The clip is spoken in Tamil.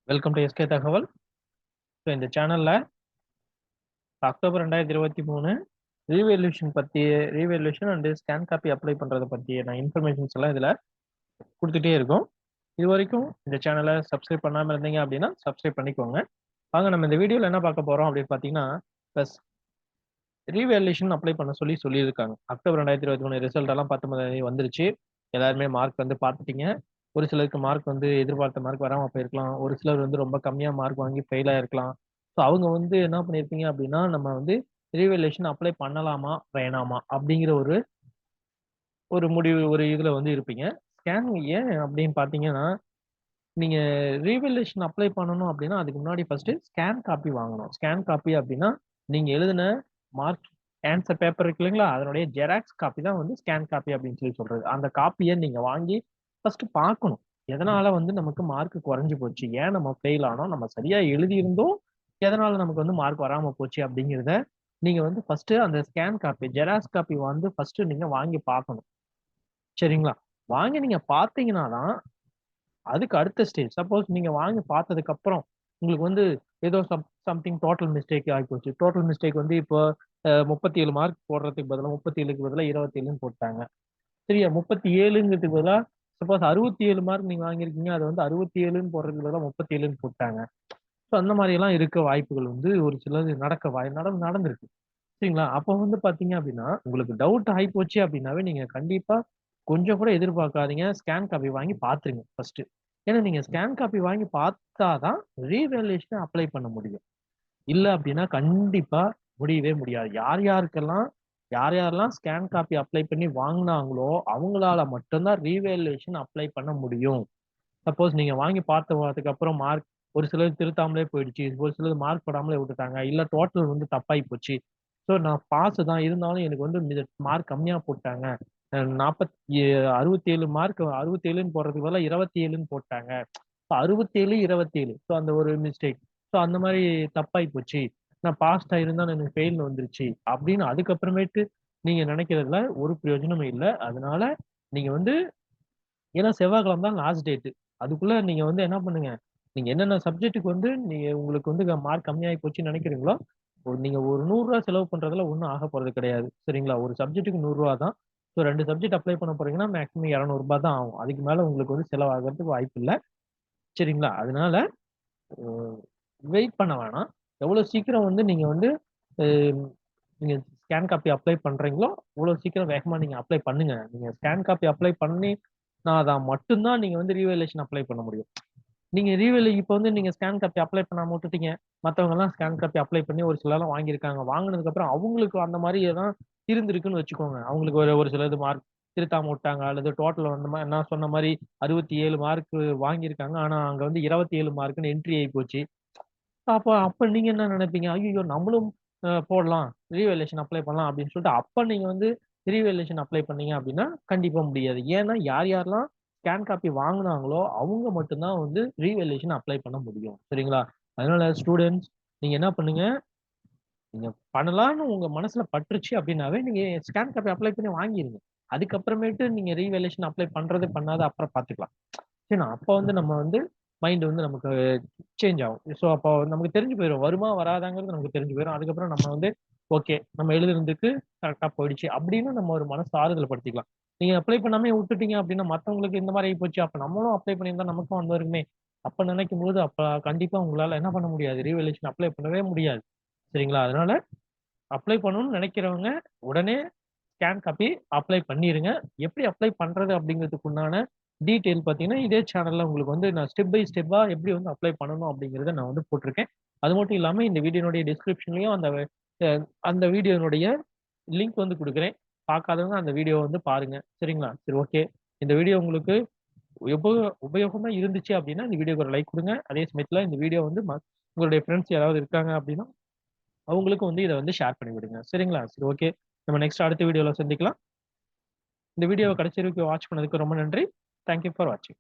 வெல்கம் டு எஸ்கே தகவல். ஸோ இந்த சேனல்ல October 2023 revaluation and scan copy apply பண்றதை பற்றிய நான் இன்ஃபர்மேஷன்ஸ் எல்லாம் இதுல கொடுத்துட்டே இருக்கோம். இது வரைக்கும் இந்த சேனலை சப்ஸ்கிரைப் பண்ணாம இருந்தீங்க அப்படின்னா சப்ஸ்கிரைப் பண்ணிக்கோங்க. வாங்க நம்ம இந்த வீடியோல என்ன பார்க்க போறோம் அப்படின்னு பார்த்தீங்கன்னா, ப்ளஸ் ரீவேல்யூஷன் அப்ளை பண்ண சொல்லியிருக்காங்க. அக்டோபர் 2023 ரிசல்ட் எல்லாம் 19 வந்துருச்சு. எல்லாருமே மார்க் வந்து பார்த்துட்டீங்க. ஒரு சிலருக்கு மார்க் வந்து எதிர்பார்த்த மார்க் வராம போயிருக்கலாம். ஒரு சிலர் வந்து ரொம்ப கம்மியா மார்க் வாங்கி ஃபெயில் ஆயிருக்கலாம். ஸோ அவங்க வந்து என்ன பண்ணியிருப்பீங்க அப்படின்னா, நம்ம வந்து ரீவேல்யூஷன் அப்ளை பண்ணலாமா வேணாமா அப்படிங்கிற ஒரு ஒரு முடிவு ஒரு இதுல வந்து இருப்பீங்க. ஸ்கேன் ஏன் அப்படின்னு பார்த்தீங்கன்னா, நீங்க ரீவேல்யூஷன் அப்ளை பண்ணணும் அப்படின்னா அதுக்கு முன்னாடி ஃபர்ஸ்ட் ஸ்கேன் காப்பி வாங்கணும். ஸ்கேன் காப்பி அப்படின்னா நீங்க எழுதின மார்க் ஆன்சர் பேப்பர் இருக்கு இல்லைங்களா, அதனுடைய ஜெராக்ஸ் காப்பி தான் வந்து ஸ்கேன் காப்பி அப்படின்னு சொல்றது. அந்த காப்பியை நீங்க வாங்கி ஃபர்ஸ்ட் பார்க்கணும். எதனால வந்து நமக்கு மார்க் குறைஞ்சு போச்சு, ஏன் நம்ம ஃபெயில் ஆனோம், நம்ம சரியா எழுதியிருந்தோம், எதனால நமக்கு வந்து மார்க் வராம போச்சு அப்படிங்கிறத நீங்க வந்து ஃபர்ஸ்ட் அந்த ஸ்கேன் காப்பி ஜெராக்ஸ் காப்பி வந்து ஃபர்ஸ்ட் நீங்க வாங்கி பார்க்கணும். சரிங்களா? வாங்கி நீங்க பார்த்தீங்கன்னா தான் அதுக்கு அடுத்த ஸ்டேஜ். சப்போஸ் நீங்க வாங்கி பார்த்ததுக்கு அப்புறம் உங்களுக்கு வந்து ஏதோ சம்திங் டோட்டல் மிஸ்டேக் ஆகிப்போச்சு. டோட்டல் மிஸ்டேக் வந்து இப்போ 37 மார்க் போடுறதுக்கு பதிலா 37க்கு பதிலா 27ன்னு போட்டாங்க. சரியா? 37ங்கிறதுக்கு பதிலா சப்போஸ் 67 மார்க் நீங்க வாங்கியிருக்கீங்க. அது வந்து 67ன்னு போடுறதுக்கு பதிலா 37ன்னு போட்டாங்க. ஸோ அந்த மாதிரி எல்லாம் இருக்க வாய்ப்புகள் வந்து ஒரு சிலது நடந்திருக்கு. சரிங்களா? அப்போ வந்து பார்த்தீங்க அப்படின்னா, உங்களுக்கு டவுட் ஆயிப்போச்சு அப்படின்னாவே நீங்க கண்டிப்பா கொஞ்சம் கூட எதிர்பார்க்காதீங்க. ஸ்கேன் காப்பி வாங்கி பார்த்துருங்க ஃபர்ஸ்ட். ஏன்னா நீங்க ஸ்கேன் காப்பி வாங்கி பார்த்தா தான் ரீவேல்யூஷன் அப்ளை பண்ண முடியும். இல்ல அப்படின்னா கண்டிப்பா முடியவே முடியாது. யாரெல்லாம் ஸ்கேன் காப்பி அப்ளை பண்ணி வாங்குனாங்களோ, அவங்களால மட்டும் தான் ரீவேல்யூஷன் அப்ளை பண்ண முடியும். சப்போஸ் நீங்க வாங்கி பார்த்ததுக்கு அப்புறம் மார்க் ஒரு சிலர் திருத்தாமலே போயிடுச்சு. ஒரு சிலர் மார்க் போடாமலே விட்டுட்டாங்க. இல்ல டோட்டல் வந்து தப்பாயி போச்சு. ஸோ நான் பாஸ் தான் இருந்தாலும் எனக்கு வந்து மார்க் கம்மியா போட்டாங்க. 67 மார்க் 67ன்னு போடுறதுக்கு பதிலா 27ன்னு போட்டாங்க. 67, 27. ஸோ அந்த ஒரு மிஸ்டேக். ஸோ அந்த மாதிரி தப்பாயி போச்சு. நான் பாஸ்ட் ஆயிருந்தாலும் எனக்கு ஃபெயில்னு வந்துருச்சு. அப்படின்னு அதுக்கப்புறமேட்டு நீங்க நினைக்கிறதுல ஒரு பிரயோஜனமும் இல்லை. அதனால நீங்க வந்து ஏன்னா செவ்வாய்க்கிழமை தான் லாஸ்ட் டேட். அதுக்குள்ள நீங்க வந்து என்ன பண்ணுங்க, நீங்க என்னென்ன சப்ஜெக்ட்டுக்கு வந்து நீங்க உங்களுக்கு வந்து மார்க் கம்மியாகி போச்சுன்னு நினைக்கிறீங்களோ, நீங்க ஒரு ரூ. 100 செலவு பண்றதுல ஒண்ணும் ஆக போறது கிடையாது. சரிங்களா? ஒரு சப்ஜெக்ட்டுக்கு ரூ. 100 தான். ஸோ 2 சப்ஜெக்ட் அப்ளை பண்ண போறீங்கன்னா மேக்ஸிமம் ரூ. 200 தான் ஆகும். அதுக்கு மேல உங்களுக்கு வந்து செலவாகறதுக்கு வாய்ப்பு இல்ல. சரிங்களா? அதனால வெயிட் பண்ண வேணாம். எவ்வளவு சீக்கிரம் வந்து நீங்க வந்து அ நீங்க ஸ்கேன் காப்பி அப்ளை பண்றீங்களோ, அவ்வளவு சீக்கிரம் வேகமா நீங்க அப்ளை பண்ணுங்க. நீங்க ஸ்கேன் காப்பி அப்ளை பண்ணா மட்டும் தான் நீங்க வந்து ரீவேல்யூஷன் அப்ளை பண்ண முடியும். நீங்க இப்ப வந்து நீங்க ஸ்கேன் காப்பி அப்ளை பண்ணாம விட்டுட்டீங்க. மத்தவங்க எல்லாம் ஸ்கேன் காப்பி அப்ளை பண்ணி ஒரு சிலர்லாம் வாங்கியிருக்காங்க. வாங்குனதுக்கு அப்புறம் அவங்களுக்கு அந்த மாதிரி தான் இருந்திருக்குன்னு வச்சுக்கோங்க. அவங்களுக்கு ஒரு ஒரு சிலது மார்க் திருத்தாம விட்டாங்க. அல்லது டோட்டல் வந்து நான் சொன்ன மாரி 67 மார்க் வாங்கியிருக்காங்க. ஆனா அங்க வந்து 27 மார்க்ன்னு என்ட்ரி ஆயி போச்சு. அப்ப அப்ப நீங்க என்ன நினைப்பீங்க? ஐய்யய்யோ! நம்மளும் போடலாம். ரீவேல்யூஷன் அப்ளை பண்ணலாம் அப்படின்னு சொல்லிட்டு, அப்ப நீங்க வந்து ரீவேல்யூஷன் அப்ளை பண்ணீங்க அப்படின்னா, கண்டிப்பா முடியாது. ஏன்னா யாரெல்லாம் ஸ்கேன் காப்பி வாங்குனாங்களோ, அவங்க மட்டும் தான் வந்து ரீவேல்யூஷன் அப்ளை பண்ண முடியும். சரிங்களா? அதனால ஸ்டூடண்ட்ஸ் நீங்க என்ன பண்ணுங்க, நீங்க பண்ணலாம்னு உங்க மனசுல பட்டுருச்சு அப்படின்னாவே, நீங்க ஸ்கேன் காப்பி அப்ளை பண்ணி வாங்கிருங்க. அதுக்கப்புறமேட்டு நீங்க ரீவேல்யூஷன் அப்ளை பண்றது, பண்ணாத அப்புறம் பார்த்துக்கலாம். சரிண்ணா. அப்ப வந்து நம்ம வந்து மைண்ட் வந்து நமக்கு சேஞ்ச் ஆகும். ஸோ அப்போ நமக்கு தெரிஞ்சு போயிரும். வருமா வராதாங்கிறது நமக்கு தெரிஞ்சு போயிரும். அதுக்கப்புறம் நம்ம வந்து ஓகே. நம்ம எழுதுனதுக்கு கரெக்ட்டா போயிடுச்சு அப்படின்னு நம்ம ஒரு மனசு ஆறுதல் படுத்திக்கலாம். நீங்க அப்ளை பண்ணாமயே விட்டுட்டீங்க அப்படின்னா, மத்தவங்களுக்கு இந்த மாரி ஆயிப்போச்சு. அப்ப நம்மளும் அப்ளை பண்ணியிருந்தா நமக்கும் வந்திருக்குமே. அப்ப நினைக்கும்போது அப்ப கண்டிப்பா உங்களால என்ன பண்ண முடியாது? ரீவேல்யூஷன் அப்ளை பண்ணவே முடியாது. சரிங்களா? அதனால அப்ளை பண்ணணும்னு நினைக்கிறவங்க உடனே ஸ்கேன் காப்பி அப்ளை பண்ணிருங்க. எப்படி அப்ளை பண்றது அப்படிங்கிறதுக்கு உண்டான டீட்டெயில் பார்த்தீங்கன்னா, இதே சேனல்ல உங்களுக்கு வந்து நான் ஸ்டெப் பை ஸ்டெப்பா எப்படி வந்து அப்ளை பண்ணணும் அப்படிங்கிறத நான் வந்து போட்டிருக்கேன். அது மட்டும் இல்லாம இந்த வீடியோனுடைய டிஸ்கிரிப்ஷன்லயும் அ அந்த வீடியோனுடைய லிங்க் வந்து குடுக்குறேன். பார்க்காதவங்க அந்த வீடியோவ வந்து பாருங்க. சரிங்களா? சரி ஓகே. இந்த வீடியோ உங்களுக்கு உபயோகமா இருந்துச்சு அப்படின்னா, இந்த வீடியோக்கு ஒரு லைக் குடுங்க. அதே சமயத்துல இந்த வீடியோ வந்து உங்களுடைய ஃப்ரெண்ட்ஸ் யாராவது இருக்காங்க அப்படின்னா, அவங்களுக்கும் வந்து இத வந்து ஷேர் பண்ணி விடுங்க. சரிங்களா? சரி ஓகே. நம்ம நெக்ஸ்ட் அடுத்த வீடியோல சந்திக்கலாம். இந்த வீடியோவ கடைசி வரைக்கும் வாட்ச் பண்ணதுக்கு ரொம்ப நன்றி. தேங்க் யூ ஃபார் வாட்சிங்.